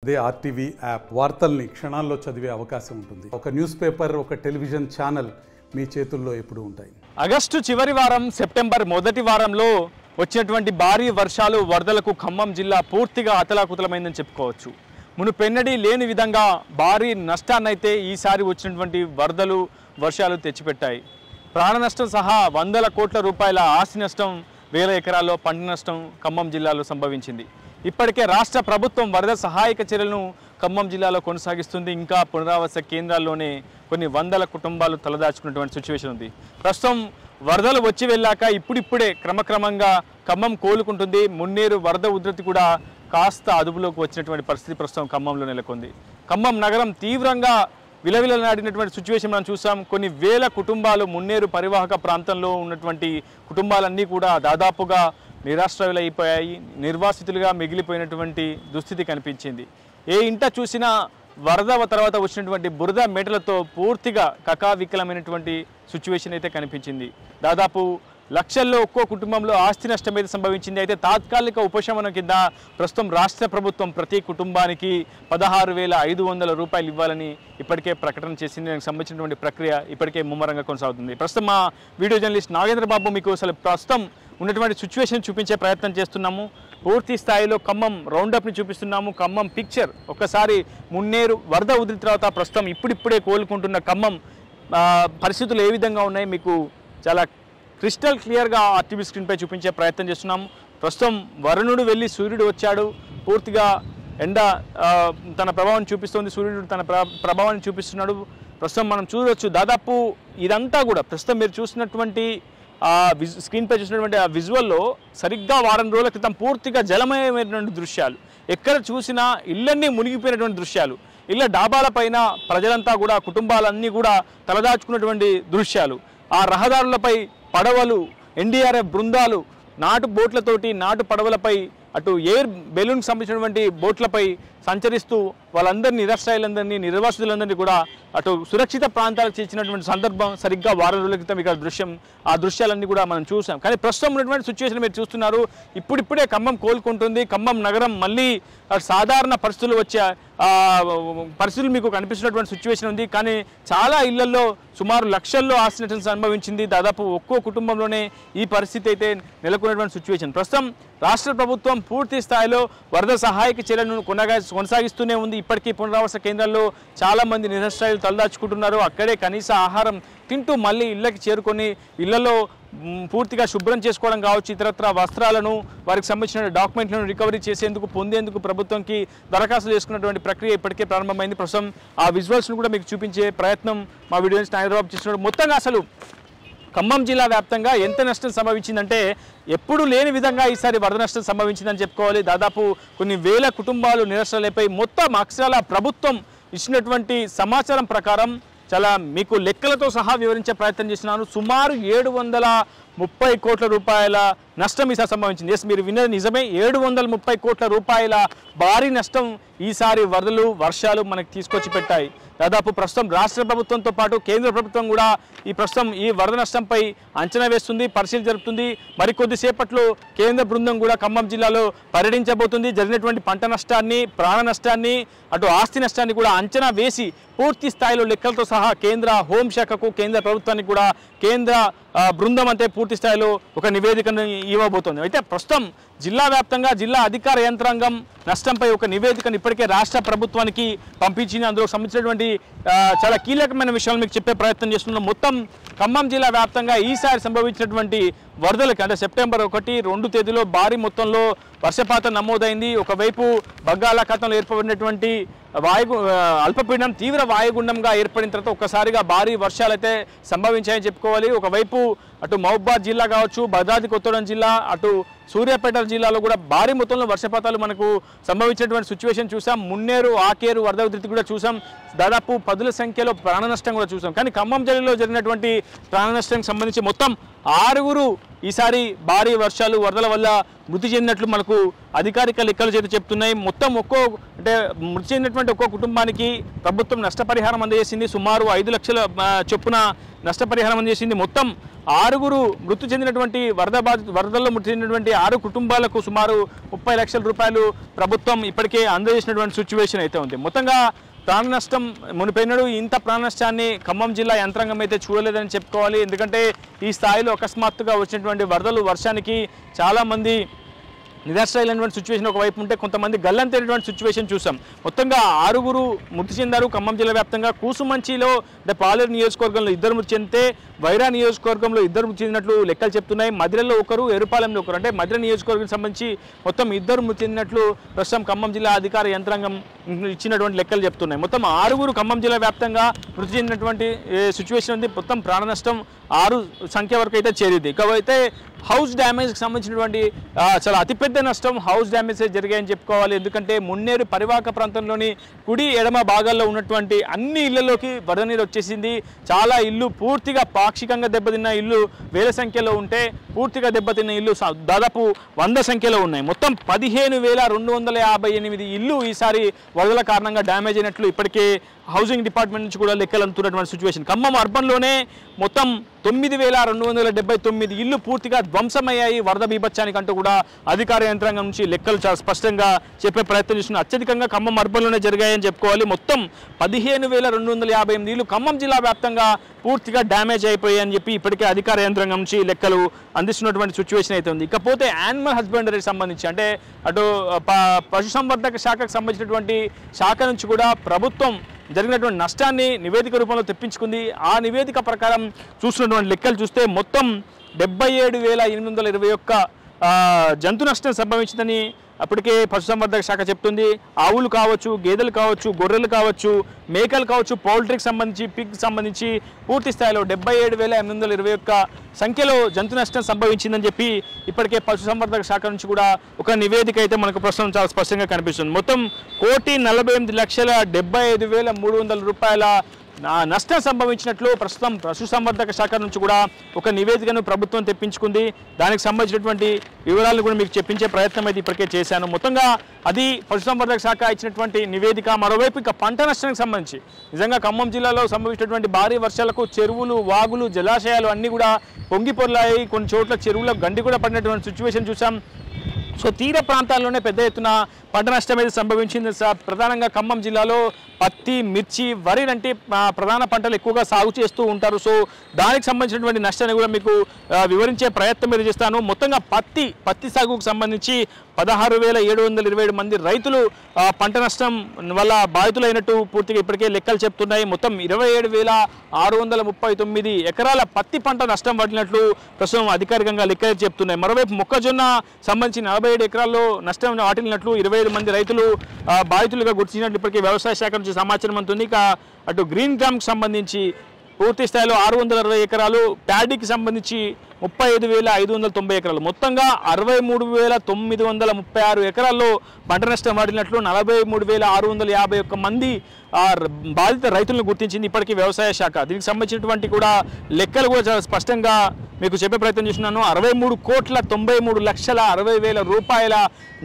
అదే RTV app వార్తల్ని క్షణాల్లో చదివే అవకాశం ఉంటుంది. ఒక న్యూస్ పేపర్, ఒక టెలివిజన్ ఛానల్ మీ చేతుల్లో ఎప్పుడూ ఉంటాయి. ఆగస్టు చివరి వారం, సెప్టెంబర్ మొదటి వారంలో వచ్చినటువంటి భారీ వర్షాలు, వరదలకు ఖమ్మం జిల్లా పూర్తిగా అతలాకుతలమైందని చెప్పుకోవచ్చు. మునుపెన్నడీ లేని విధంగా భారీ నష్టాన్నైతే ఈసారి వచ్చినటువంటి వరదలు, వర్షాలు తెచ్చిపెట్టాయి. ప్రాణ నష్టం సహా వందల కోట్ల రూపాయల ఆస్తి నష్టం, వేల ఎకరాల్లో పంట నష్టం ఖమ్మం జిల్లాలో సంభవించింది. ఇప్పటికే రాష్ట్ర ప్రభుత్వం వరద సహాయక చర్యలను ఖమ్మం జిల్లాలో కొనసాగిస్తుంది. ఇంకా పునరావాస కేంద్రాల్లోనే కొన్ని వందల కుటుంబాలు తలదాచుకున్నటువంటి సిచ్యువేషన్ ఉంది. ప్రస్తుతం వరదలు వచ్చి వెళ్ళాక ఇప్పుడిప్పుడే క్రమక్రమంగా ఖమ్మం కోలుకుంటుంది. మున్నేరు వరద ఉధృతి కూడా కాస్త అదుపులోకి వచ్చినటువంటి పరిస్థితి ప్రస్తుతం ఖమ్మంలో నెలకొంది. ఖమ్మం నగరం తీవ్రంగా విలవిలనాడినటువంటి సిచ్యువేషన్ మనం చూసాం. కొన్ని వేల కుటుంబాలు మున్నేరు పరివాహక ప్రాంతంలో ఉన్నటువంటి కుటుంబాలన్నీ కూడా దాదాపుగా నిరాశ్రయులైపోయాయి, నిర్వాసితులుగా మిగిలిపోయినటువంటి దుస్థితి కనిపించింది. ఏ ఇంట చూసినా వరద తర్వాత వచ్చినటువంటి బురద మేటలతో పూర్తిగా కకావికలమైనటువంటి సిచ్యువేషన్ అయితే కనిపించింది. దాదాపు లక్షల్లో ఒక్కో కుటుంబంలో ఆస్తి నష్టం అయితే సంభవించింది. అయితే తాత్కాలిక ఉపశమనం కింద ప్రస్తుతం రాష్ట్ర ప్రభుత్వం ప్రతి కుటుంబానికి 16,500 రూపాయలు ఇవ్వాలని ఇప్పటికే ప్రకటన చేసింది. దానికి సంబంధించినటువంటి ప్రక్రియ ఇప్పటికే ముమ్మరంగా కొనసాగుతుంది. ప్రస్తుతం మా వీడియో జర్నలిస్ట్ నాగేంద్ర బాబు మీకు అసలు ప్రస్తుతం ఉన్నటువంటి సిచ్యువేషన్ చూపించే ప్రయత్నం చేస్తున్నాము. పూర్తి స్థాయిలో ఖమ్మం రౌండప్ని చూపిస్తున్నాము. ఖమ్మం పిక్చర్ ఒక్కసారి మున్నేరు వరద ఉధృతి తర్వాత ప్రస్తుతం ఇప్పుడిప్పుడే కోలుకుంటున్న ఖమ్మం పరిస్థితులు ఏ విధంగా ఉన్నాయి మీకు చాలా క్రిస్టల్ క్లియర్గా ఆర్టీవీ స్క్రీన్పై చూపించే ప్రయత్నం చేస్తున్నాము. ప్రస్తుతం వరుణుడు వెళ్ళి సూర్యుడు వచ్చాడు. పూర్తిగా ఎండ తన ప్రభావం చూపిస్తుంది, సూర్యుడు తన ప్రభావాన్ని చూపిస్తున్నాడు. ప్రస్తుతం మనం చూడవచ్చు దాదాపు ఇదంతా కూడా ప్రస్తుతం మీరు చూసినటువంటి స్క్రీన్పై చూసినటువంటి ఆ విజువల్లో సరిగ్గా వారం రోజుల క్రితం పూర్తిగా జలమయమైనటువంటి దృశ్యాలు, ఎక్కడ చూసినా ఇళ్ళన్నీ మునిగిపోయినటువంటి దృశ్యాలు, ఇళ్ళ డాబాలపైన ప్రజలంతా కూడా కుటుంబాలన్నీ కూడా తలదాచుకున్నటువంటి దృశ్యాలు, ఆ రహదారులపై పడవలు, ఎన్డీఆర్ఎఫ్ బృందాలు నాటు బోట్లతోటి, నాటు పడవలపై, అటు ఎయిర్ బెలూన్కి సంబంధించినటువంటి బోట్లపై సంచరిస్తూ వాళ్ళందరినీ, నిరాశ్రయులందరినీ, నిర్వాసితులందరినీ కూడా అటు సురక్షిత ప్రాంతాలకు చేర్చినటువంటి సందర్భం సరిగ్గా వారం రోజుల క్రితం ఇక్కడ ఆ దృశ్యాలన్నీ కూడా మనం చూసాం. కానీ ప్రస్తుతం ఉన్నటువంటి సిచ్యువేషన్ మీరు చూస్తున్నారు. ఇప్పుడిప్పుడే ఖమ్మం కోలుకుంటుంది. ఖమ్మం నగరం మళ్ళీ సాధారణ పరిస్థితులు వచ్చే పరిస్థితులు మీకు కనిపిస్తున్నటువంటి సిచ్యువేషన్ ఉంది. కానీ చాలా ఇళ్లలో సుమారు లక్షల్లో ఆస్తి నష్టం సంభవించింది. దాదాపు ఒక్కో కుటుంబంలోనే ఈ పరిస్థితి అయితే నెలకొన్నటువంటి సిచ్యువేషన్. ప్రస్తుతం రాష్ట్ర ప్రభుత్వం పూర్తి స్థాయిలో వరద సహాయక చర్యలను కొనసాగిస్తూనే ఉంది. ఇప్పటికీ పునరావాస కేంద్రాల్లో చాలామంది నిరాశ్రయులు తలదాచుకుంటున్నారు. అక్కడే కనీస ఆహారం తింటూ మళ్ళీ ఇళ్ళకి చేరుకొని ఇళ్లలో పూర్తిగా శుభ్రం చేసుకోవడం కావచ్చు, ఇతరత్ర వస్త్రాలను, వారికి సంబంధించిన డాక్యుమెంట్లను రికవరీ చేసేందుకు, పొందేందుకు ప్రభుత్వంకి దరఖాస్తు చేసుకున్నటువంటి ప్రక్రియ ఇప్పటికే ప్రారంభమైంది. ప్రస్తుతం ఆ విజువల్స్ను కూడా మీకు చూపించే ప్రయత్నం మా వీడియో నుంచి హైదరాబాద్ చేస్తున్నాడు. మొత్తంగా అసలు ఖమ్మం జిల్లా వ్యాప్తంగా ఎంత నష్టం సంభవించిందంటే ఎప్పుడు లేని విధంగా ఈసారి వరద నష్టం సంభవించిందని చెప్పుకోవాలి. దాదాపు కొన్ని వేల కుటుంబాలు నిరాశ్రయులైపోయి మొత్తం అక్షరాల ప్రభుత్వం ఇచ్చినటువంటి సమాచారం ప్రకారం చాలా మీకు లెక్కలతో సహా వివరించే ప్రయత్నం చేస్తున్నాను. సుమారు 730 కోట్ల రూపాయల నష్టం ఈసారి సంభవించింది. ఎస్, మీరు విన్నది నిజమే. 730 కోట్ల రూపాయల భారీ నష్టం ఈసారి వరదలు, వర్షాలు మనకు తీసుకొచ్చి పెట్టాయి. దాదాపు ప్రస్తుతం రాష్ట్ర ప్రభుత్వంతో పాటు కేంద్ర ప్రభుత్వం కూడా ఈ వరద నష్టంపై అంచనా వేస్తుంది, పరిశీలన జరుపుతుంది. మరికొద్దిసేపట్లో కేంద్ర బృందం కూడా ఖమ్మం జిల్లాలో పర్యటించబోతుంది. జరిగినటువంటి పంట నష్టాన్ని, ప్రాణ నష్టాన్ని, అటు ఆస్తి నష్టాన్ని కూడా అంచనా వేసి పూర్తి స్థాయిలో లెక్కలతో సహా కేంద్ర హోంశాఖకు, కేంద్ర ప్రభుత్వానికి కూడా కేంద్ర బృందం అంతే పూర్తి స్థాయిలో ఒక నివేదికను ఇవ్వబోతోంది. అయితే ప్రస్తుతం జిల్లా వ్యాప్తంగా జిల్లా అధికార యంత్రాంగం నష్టంపై ఒక నివేదికను ఇప్పటికే రాష్ట్ర ప్రభుత్వానికి పంపించింది. అందులో సంబంధించినటువంటి చాలా కీలకమైన విషయాలు మీకు చెప్పే ప్రయత్నం చేస్తున్నాం. మొత్తం ఖమ్మం జిల్లా వ్యాప్తంగా ఈసారి సంభవించినటువంటి వరదలకి అంటే సెప్టెంబర్ 1, 2 తేదీలో భారీ మొత్తంలో వర్షపాతం నమోదైంది. ఒకవైపు బంగాళాఖాతంలో ఏర్పడినటువంటి అల్పపీడనం తీవ్ర వాయుగుండంగా ఏర్పడిన తర్వాత ఒక్కసారిగా భారీ వర్షాలు అయితే సంభవించాయని చెప్పుకోవాలి. ఒకవైపు అటు మహబూబాద్ జిల్లా కావచ్చు, భద్రాద్రి కొత్తగూడెం జిల్లా, అటు సూర్యాపేట జిల్లాలో కూడా భారీ మొత్తంలో వర్షపాతాలు మనకు సంభవించినటువంటి సిచ్యువేషన్ చూసాం. మున్నేరు, ఆకేరు వరద ఉధృతి కూడా చూసాం. దాదాపు 10ల సంఖ్యలో ప్రాణ నష్టం కూడా చూసాం. కానీ ఖమ్మం జిల్లాలో జరిగినటువంటి ప్రాణ నష్టానికి సంబంధించి మొత్తం 6 ఈసారి భారీ వర్షాలు, వరదల వల్ల మృతి చెందినట్లు మనకు అధికారిక లెక్కలు చేత చెప్తున్నాయి. మొత్తం మృతి చెందినటువంటి ఒక్కో కుటుంబానికి ప్రభుత్వం నష్టపరిహారం అందజేసింది. సుమారు 5 లక్షల చొప్పున నష్టపరిహారం అందజేసింది. మొత్తం 6 మృతి చెందినటువంటి వరదల్లో మృతి చెందినటువంటి 6 కుటుంబాలకు సుమారు 30 లక్షల రూపాయలు ప్రభుత్వం ఇప్పటికే అందజేసినటువంటి సిచ్యువేషన్ అయితే ఉంది. మొత్తంగా ప్రాణ నష్టం మునిపెన్నడూ ఇంత ప్రాణ నష్టాన్ని ఖమ్మం జిల్లా యంత్రాంగం అయితే చూడలేదని చెప్పుకోవాలి. ఎందుకంటే ఈ స్థాయిలో అకస్మాత్తుగా వచ్చినటువంటి వర్షానికి చాలామంది నిరాశ్రయులైనటువంటి సిచ్యువేషన్ ఒకవైపు ఉంటే కొంతమంది గల్లంతైనటువంటి సిచ్యువేషన్ చూసాం. మొత్తంగా 6 మృతి చెందారు ఖమ్మం జిల్లా వ్యాప్తంగా. కూసుమంచిలో అంటే పాలేరు నియోజకవర్గంలో 2 మృతి చెందితే వైరా నియోజకవర్గంలో 2 మృతి చెందినట్లు లెక్కలు చెప్తున్నాయి. మధిరలో 1, ఎరుపాలెంలో 1 అంటే మధిర నియోజకవర్గం సంబంధించి మొత్తం 2 మృతి చెందినట్లు ప్రస్తుతం ఖమ్మం జిల్లా అధికార యంత్రాంగం ఇచ్చినటువంటి లెక్కలు చెప్తున్నాయి. మొత్తం 6 ఖమ్మం జిల్లా వ్యాప్తంగా మృతి చెందినటువంటి సిచ్యువేషన్ ఉంది. మొత్తం ప్రాణ నష్టం 6 సంఖ్య వరకు అయితే చేరింది. ఇకపోతే హౌస్ డ్యామేజ్కి సంబంధించినటువంటి చాలా అతిపెద్ద నష్టం హౌస్ డ్యామేజెస్ జరిగాయని చెప్పుకోవాలి. ఎందుకంటే మున్నేరు పరివాహక ప్రాంతంలోని కుడి ఎడమ భాగాల్లో ఉన్నటువంటి అన్ని ఇళ్లలోకి వరద నీరు వచ్చేసింది. చాలా ఇల్లు పూర్తిగా పాక్షికంగా దెబ్బతిన్న ఇల్లు వేల సంఖ్యలో ఉంటే పూర్తిగా దెబ్బతిన్న ఇల్లు దాదాపు 100 సంఖ్యలో ఉన్నాయి. మొత్తం 15,258 ఇల్లు ఈసారి వరదల కారణంగా డ్యామేజ్ అయినట్లు ఇప్పటికే హౌసింగ్ డిపార్ట్మెంట్ నుంచి కూడా లెక్కలు అందుతున్నటువంటి సిచ్యువేషన్. ఖమ్మం అర్బన్లోనే మొత్తం 9,279 ఇల్లు పూర్తిగా ధ్వంసమయ్యాయి వరద బీభత్సానికి అంటూ కూడా అధికార యంత్రాంగం నుంచి లెక్కలు చాలా స్పష్టంగా చెప్పే ప్రయత్నం చేస్తున్నారు. అత్యధికంగా ఖమ్మం అర్బన్లోనే జరిగాయని చెప్పుకోవాలి. మొత్తం 15,258 ఇల్లు ఖమ్మం జిల్లా వ్యాప్తంగా పూర్తిగా డ్యామేజ్ అయిపోయాయని చెప్పి ఇప్పటికే అధికార యంత్రాంగం నుంచి లెక్కలు అందిస్తున్నటువంటి సిచ్యువేషన్ అయితే ఉంది. ఇకపోతే యానిమల్ హస్బెండరీకి సంబంధించి అంటే అటు పశుసంవర్ధక శాఖకు సంబంధించినటువంటి శాఖ నుంచి కూడా ప్రభుత్వం జరిగినటువంటి నష్టాన్ని నివేదిక రూపంలో తెప్పించుకుంది. ఆ నివేదిక ప్రకారం చూస్తున్నటువంటి లెక్కలు చూస్తే మొత్తం 77,821 జంతు నష్టం సంభవించిందని అప్పటికే పశుసంవర్ధక శాఖ చెప్తుంది. ఆవులు కావచ్చు, గేదెలు కావచ్చు, గొర్రెలు కావచ్చు, మేకలు కావచ్చు, పౌల్ట్రీకి సంబంధించి పిగ్కి సంబంధించి పూర్తి స్థాయిలో 77,821 సంఖ్యలో జంతు నష్టం సంభవించిందని చెప్పి ఇప్పటికే పశుసంవర్ధక శాఖ నుంచి కూడా ఒక నివేదిక అయితే మనకు ప్రస్తుతం చాలా స్పష్టంగా కనిపిస్తుంది. మొత్తం 1,48,75,300 రూపాయల నష్టం సంభవించినట్లు ప్రస్తుతం పశుసంవర్ధక శాఖ నుంచి కూడా ఒక నివేదికను ప్రభుత్వం తెప్పించుకుంది. దానికి సంబంధించినటువంటి వివరాలను కూడా మీకు చెప్పించే ప్రయత్నం అయితే ఇప్పటికే చేశాను. మొత్తంగా అది పశుసంవర్ధక శాఖ ఇచ్చినటువంటి నివేదిక. మరోవైపు ఇక పంట నష్టానికి సంబంధించి నిజంగా ఖమ్మం జిల్లాలో సంభవించినటువంటి భారీ వర్షాలకు చెరువులు, వాగులు, జలాశయాలు అన్నీ కూడా పొంగిపొర్లాయి. కొన్ని చోట్ల చెరువుల గండి కూడా పడినటువంటి సిచ్యువేషన్ చూసాం. సో తీర ప్రాంతాల్లోనే పెద్ద ఎత్తున పంట నష్టం అయితే సంభవించింది. ప్రధానంగా ఖమ్మం జిల్లాలో పత్తి, మిర్చి, వరి వంటి ప్రధాన పంటలు ఎక్కువగా సాగు చేస్తూ ఉంటారు. సో దానికి సంబంధించినటువంటి నష్టాన్ని కూడా మీకు వివరించే ప్రయత్నం మీరు చేస్తాను. మొత్తంగా పత్తి సాగుకు సంబంధించి 16,727 మంది రైతులు పంట నష్టం వల్ల బాధితులైనట్టు పూర్తిగా ఇప్పటికే లెక్కలు చెప్తున్నాయి. మొత్తం 27,639 ఎకరాల పత్తి పంట నష్టం పడినట్లు ప్రస్తుతం అధికారికంగా లెక్కలు చెప్తున్నాయి. మరోవైపు మొక్కజొన్న సంబంధించి 47 ఎకరాల్లో నష్టం వాటిల్లినట్లు 25 మంది రైతులు బాధితులుగా గుర్తించినట్లు ఇప్పటికే వ్యవసాయ శాఖ నుంచి సమాచారం అందుతుంది. ఇక అటు గ్రీన్ గ్రామ్కి సంబంధించి పూర్తి స్థాయిలో 660 ఎకరాలు, ప్యాడీకి సంబంధించి 35,590 ఎకరాలు, మొత్తంగా 63,936 ఎకరాల్లో పంట నష్టం వాడినట్లు 43,651 మంది బాధిత రైతులను గుర్తించింది ఇప్పటికీ వ్యవసాయ శాఖ. దీనికి సంబంధించినటువంటి కూడా లెక్కలు కూడా చాలా స్పష్టంగా మీకు చెప్పే ప్రయత్నం చేస్తున్నాను. 63,93,60,000 రూపాయల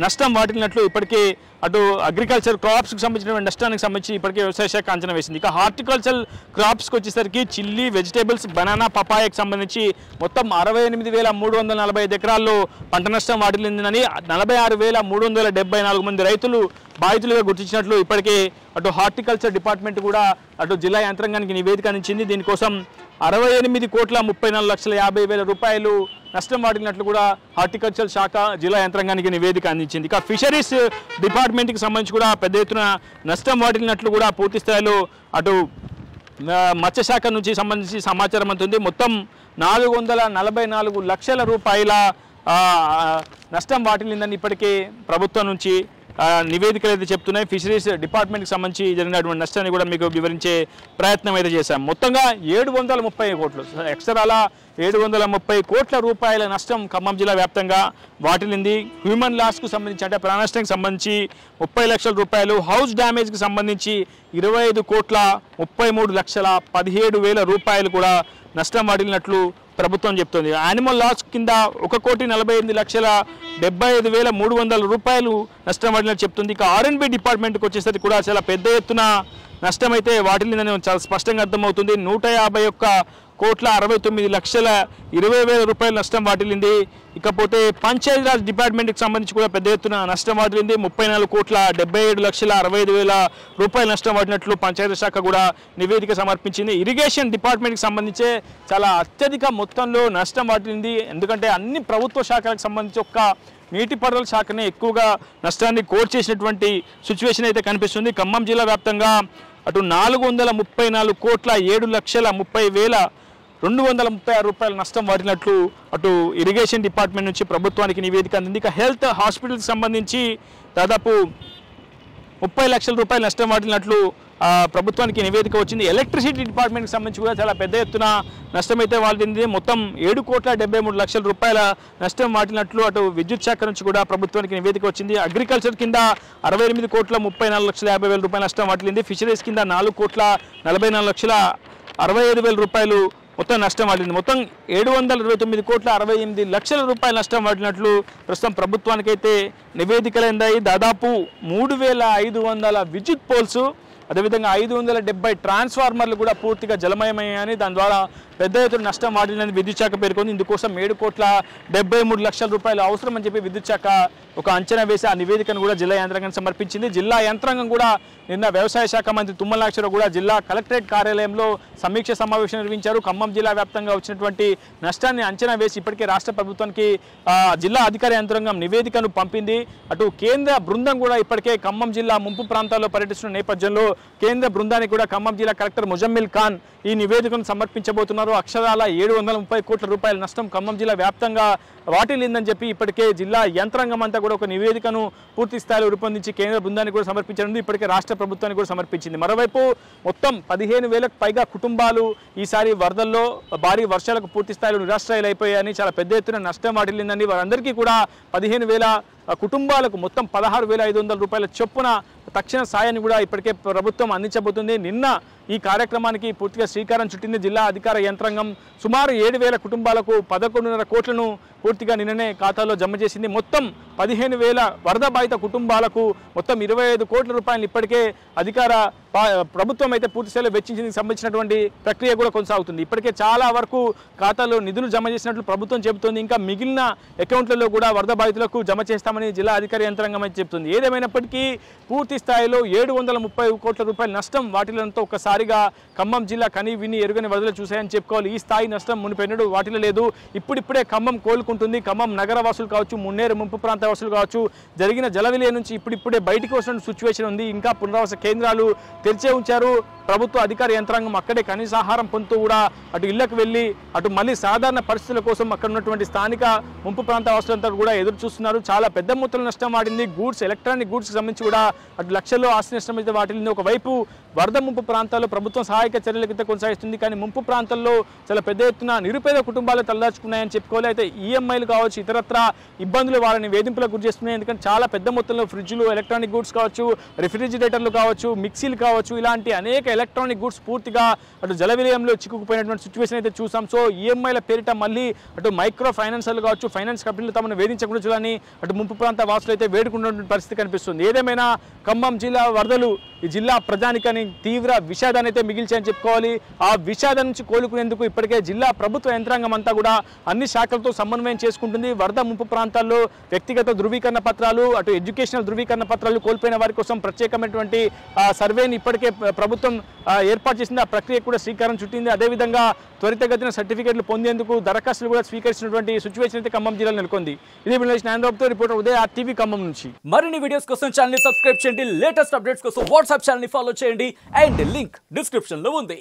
నష్టం వాటిల్లినట్లు ఇప్పటికే అటు అగ్రికల్చర్ క్రాప్స్కి సంబంధించిన నష్టానికి సంబంధించి ఇప్పటికే వ్యవసాయ శాఖ అంచనా వేసింది. ఇక హార్టికల్చర్ క్రాప్స్కి వచ్చేసరికి చిల్లీ, వెజిటేబుల్స్, బనానా, పపాయాకి సంబంధించి మొత్తం 68,345 ఎకరాల్లో పంట నష్టం వాటిల్లిందని 46,374 మంది రైతులు బాధితులుగా గుర్తించినట్లు ఇప్పటికే అటు హార్టికల్చర్ డిపార్ట్మెంట్ కూడా అటు జిల్లా యంత్రాంగానికి నివేదిక అందించింది. దీనికోసం 68,34,50,000 రూపాయలు నష్టం వాటిల్లినట్లు కూడా హార్టికల్చర్ శాఖ జిల్లా యంత్రాంగానికి నివేదిక అందించింది. ఇక ఫిషరీస్ డిపార్ట్మెంట్కి సంబంధించి కూడా పెద్ద ఎత్తున నష్టం వాటిల్లినట్లు కూడా పూర్తి స్థాయిలో అటు మత్స్యశాఖ నుంచి సంబంధించి సమాచారం అందుతుంది. మొత్తం 444 లక్షల రూపాయల నష్టం వాటిల్లిందని ఇప్పటికే ప్రభుత్వం నుంచి నివేదికలు అయితే చెప్తున్నాయి. ఫిషరీస్ డిపార్ట్మెంట్కి సంబంధించి జరిగినటువంటి నష్టాన్ని కూడా మీకు వివరించే ప్రయత్నం అయితే చేశాం. మొత్తంగా 730 కోట్లు, అక్షరాల 730 కోట్ల రూపాయల నష్టం ఖమ్మం జిల్లా వ్యాప్తంగా వాటిల్లింది. హ్యూమన్ లాస్కు సంబంధించి అంటే ప్రాణ నష్టానికి సంబంధించి 30 లక్షల రూపాయలు, హౌస్ డ్యామేజ్కి సంబంధించి 25,33,17,000 రూపాయలు కూడా నష్టం వాటిల్లినట్లు ప్రభుత్వం చెప్తోంది. యానిమల్ లాస్ కింద 1,48,75,300 రూపాయలు నష్టం వాటిల్లినట్టు చెప్తుంది. ఇక R&B డిపార్ట్మెంట్కి వచ్చేసరికి కూడా చాలా పెద్ద ఎత్తున నష్టం అయితే వాటిల్లిందని చాలా స్పష్టంగా అర్థమవుతుంది. 151,69,20,000 రూపాయలు నష్టం వాటిల్లింది. ఇకపోతే పంచాయతీరాజ్ డిపార్ట్మెంట్కి సంబంధించి కూడా పెద్ద ఎత్తున నష్టం వాటిల్లింది. 34,77,65,000 రూపాయలు నష్టం వాటినట్లు పంచాయతీ శాఖ కూడా నివేదిక సమర్పించింది. ఇరిగేషన్ డిపార్ట్మెంట్కి సంబంధించే చాలా అత్యధిక మొత్తంలో నష్టం వాటిల్లింది. ఎందుకంటే అన్ని ప్రభుత్వ శాఖలకు సంబంధించి ఒక్క నీటిపారుదల శాఖనే ఎక్కువగా నష్టాన్ని కోట్ చేసినటువంటి సిచ్యువేషన్ అయితే కనిపిస్తుంది. ఖమ్మం జిల్లా వ్యాప్తంగా అటు 434,7,30,236 రూపాయల నష్టం వాటినట్లు అటు ఇరిగేషన్ డిపార్ట్మెంట్ నుంచి ప్రభుత్వానికి నివేదిక అందింది. ఇక హెల్త్ హాస్పిటల్కి సంబంధించి దాదాపు 30 లక్షల రూపాయలు నష్టం వాటినట్లు ప్రభుత్వానికి నివేదిక వచ్చింది. ఎలక్ట్రిసిటీ డిపార్ట్మెంట్కి సంబంధించి కూడా చాలా పెద్ద ఎత్తున నష్టం అయితే వాటింది. మొత్తం 7,73,00,000 రూపాయల నష్టం వాటినట్లు అటు విద్యుత్ శాఖ నుంచి కూడా ప్రభుత్వానికి నివేదిక వచ్చింది. అగ్రికల్చర్ కింద 68,34,50,000 రూపాయల నష్టం వాటిల్లింది. ఫిషరీస్ కింద 4,44,65,000 రూపాయలు మొత్తం నష్టం వాటింది. మొత్తం 729,68,00,000 రూపాయల నష్టం వాటినట్లు ప్రస్తుతం ప్రభుత్వానికైతే నివేదికలు అందాయి. దాదాపు 3,500 విద్యుత్ పోల్స్, అదేవిధంగా 570 ట్రాన్స్ఫార్మర్లు కూడా పూర్తిగా జలమయమయ్యాయని, దాని ద్వారా పెద్ద ఎత్తున నష్టం వాటిల్లిందని విద్యుత్ శాఖ పేర్కొంది. ఇందుకోసం 7,73,00,000 రూపాయలు అవసరం అని చెప్పి విద్యుత్ శాఖ ఒక అంచనా వేసి ఆ నివేదికను కూడా జిల్లా యంత్రాంగం సమర్పించింది. జిల్లా యంత్రాంగం కూడా నిన్న వ్యవసాయ శాఖ మంత్రి తుమ్మల నాగేశ్వరరావు కూడా జిల్లా కలెక్టరేట్ కార్యాలయంలో సమీక్ష సమావేశం నిర్వహించారు. ఖమ్మం జిల్లా వ్యాప్తంగా వచ్చినటువంటి నష్టాన్ని అంచనా వేసి ఇప్పటికే రాష్ట్ర ప్రభుత్వానికి జిల్లా అధికార యంత్రాంగం నివేదికను పంపింది. అటు కేంద్ర బృందం కూడా ఇప్పటికే ఖమ్మం జిల్లా ముంపు ప్రాంతాల్లో పర్యటిస్తున్న నేపథ్యంలో కేంద్ర బృందానికి కూడా ఖమ్మం జిల్లా కలెక్టర్ ముజమ్మిల్ ఖాన్ ఈ నివేదికను సమర్పించబోతున్నారు. అక్షరాల 730 కోట్ల రూపాయల నష్టం ఖమ్మం జిల్లా వ్యాప్తంగా వాటిల్లిందని చెప్పి ఇప్పటికే జిల్లా యంత్రాంగం అంతా కూడా ఒక నివేదికను పూర్తి స్థాయిలో రూపొందించి కేంద్ర బృందానికి కూడా సమర్పించనుంది. ఇప్పటికే రాష్ట్ర ప్రభుత్వానికి కూడా సమర్పించింది. మరోవైపు మొత్తం 15,000కు పైగా కుటుంబాలు ఈసారి వరదల్లో భారీ వర్షాలకు పూర్తి స్థాయిలో నిరాశ్రయాలు అయిపోయాయని, చాలా పెద్ద ఎత్తున నష్టం వాటిల్లిందని, వారందరికీ కూడా 15,000 కుటుంబాలకు మొత్తం 16,500 రూపాయల చొప్పున తక్షణ సాయాన్ని కూడా ఇప్పటికే ప్రభుత్వం అందించబోతుంది. నిన్న ఈ కార్యక్రమానికి పూర్తిగా శ్రీకారం చుట్టింది జిల్లా అధికార యంత్రాంగం. సుమారు 7,000 కుటుంబాలకు 11.5 కోట్లను పూర్తిగా నిన్ననే ఖాతాలో జమ చేసింది. మొత్తం 15,000 వరద బాధిత కుటుంబాలకు మొత్తం 25 కోట్ల రూపాయలు ఇప్పటికే అధికార ప్రభుత్వం అయితే పూర్తి స్థాయిలో వెచ్చించింది. సంబంధించినటువంటి ప్రక్రియ కూడా కొనసాగుతుంది. ఇప్పటికే చాలా వరకు ఖాతాలో నిధులు జమ చేసినట్లు ప్రభుత్వం చెబుతోంది. ఇంకా మిగిలిన అకౌంట్లలో కూడా వరద బాధితులకు జమ చేస్తామని జిల్లా అధికార యంత్రాంగం అయితే చెబుతుంది. ఏదేమైనప్పటికీ పూర్తి స్థాయిలో 730 కోట్ల రూపాయల నష్టం వాటిలంతా ఒక్కసారిగా ఖమ్మం జిల్లా కని విని ఎరుగని వరదలు చూశాయని చెప్పుకోవాలి. ఈ స్థాయి నష్టం మునిపెన్నడూ వాటిలో లేదు. ఇప్పుడిప్పుడే ఖమ్మం కోలుకుంటుంది. ఖమ్మం నగర వాసులు కావచ్చు, మున్నేరు ముంపు ప్రాంత వాసులు కావచ్చు, జరిగిన జలవిలయ నుంచి ఇప్పుడిప్పుడే బయటికి వస్తున్న సిచ్యువేషన్ ఉంది. ఇంకా పునరావాస కేంద్రాలు తెరిచే ఉంచారు. ప్రభుత్వ అధికార యంత్రాంగం అక్కడే కనీసాహారం పొందుతూ కూడా అటు ఇళ్లకు వెళ్ళి అటు మళ్ళీ సాధారణ పరిస్థితుల కోసం అక్కడ ఉన్నటువంటి స్థానిక ముంపు ప్రాంత వాసులంతా కూడా ఎదురు చూస్తున్నారు. చాలా పెద్ద మొత్తంలో నష్టం వాడింది. గూడ్స్, ఎలక్ట్రానిక్ గూడ్స్కి సంబంధించి కూడా అటు లక్షల్లో ఆస్తి నష్టం అయితే వాటిల్లింది. ఒకవైపు వరద ముంపు ప్రాంతాల్లో ప్రభుత్వం సహాయక చర్యల కింద కొనసాగిస్తుంది. కానీ ముంపు ప్రాంతాల్లో చాలా పెద్ద ఎత్తున నిరుపేద కుటుంబాలు తలదాచుకున్నాయని చెప్పుకోవాలి. అయితే ఈఎంఐలు కావచ్చు, ఇతరత్ర ఇబ్బందులు వారిని వేధింపులకు గురి చేస్తున్నాయి. ఎందుకంటే చాలా పెద్ద మొత్తంలో ఫ్రిడ్జ్లు, ఎలక్ట్రానిక్ గూడ్స్ కావచ్చు, రిఫ్రిజిరేటర్లు కావచ్చు, మిక్సీలు కావచ్చు, ఇలాంటి అనేక ఎలక్ట్రానిక్ గూడ్స్ పూర్తిగా అటు జల విలయంలో చిక్కుకుపోయినటువంటి సిచ్యువేషన్ అయితే చూసాం. సో ఈఎంఐల పేరిట మళ్ళీ అటు మైక్రో ఫైనాన్సర్లు కావచ్చు, ఫైనాన్స్ కంపెనీలు తమను వేధించకుండా చూడాలని అటు ముంపు ప్రాంత వాసులు అయితే వేడుకున్నటువంటి పరిస్థితి కనిపిస్తుంది. ఏదేమైనా ఖమ్మం జిల్లా వరదలు ఈ జిల్లా ప్రజానికాన్ని తీవ్ర విషాదాన్ని అయితే మిగిల్చాయని చెప్పుకోవాలి. ఆ విషాదం నుంచి కోలుకునేందుకు ఇప్పటికే జిల్లా ప్రభుత్వ యంత్రాంగం అంతా కూడా అన్ని శాఖలతో సమన్వయం చేసుకుంటుంది. వరద ముంపు ప్రాంతాల్లో వ్యక్తిగత ధృవీకరణ పత్రాలు, అటు ఎడ్యుకేషనల్ ధృవీకరణ పత్రాలు కోల్పోయిన వారి కోసం ప్రత్యేకమైనటువంటి సర్వేని ఇప్పటికే ప్రభుత్వం ఏర్పాటు చేసింది. ఆ ప్రక్రియ కూడా శ్రీకారం చుట్టింది. అదేవిధంగా త్వరితగతిన సర్టిఫికేట్లు పొందేందుకు దరఖాస్తులు కూడా స్వీకరించినటువంటి సిచ్యువేషన్ అయితే ఖమ్మం జిల్లాలో నెలకొంది. ఇది న్యాయబాబుతో రిపోర్టర్ ఉదయ్, RTV ఖమ్మం నుంచి. మరిన్ని వీడియోస్ కోసం ఛానల్ ని సబ్స్క్రైబ్ చేయండి. లేటెస్ట్ అప్డేట్స్ కోసం వాట్సాప్ ఛానల్ ని ఫాలో చేయండి. అండ్ లింక్ డిస్క్రిప్షన్ లో ఉంది.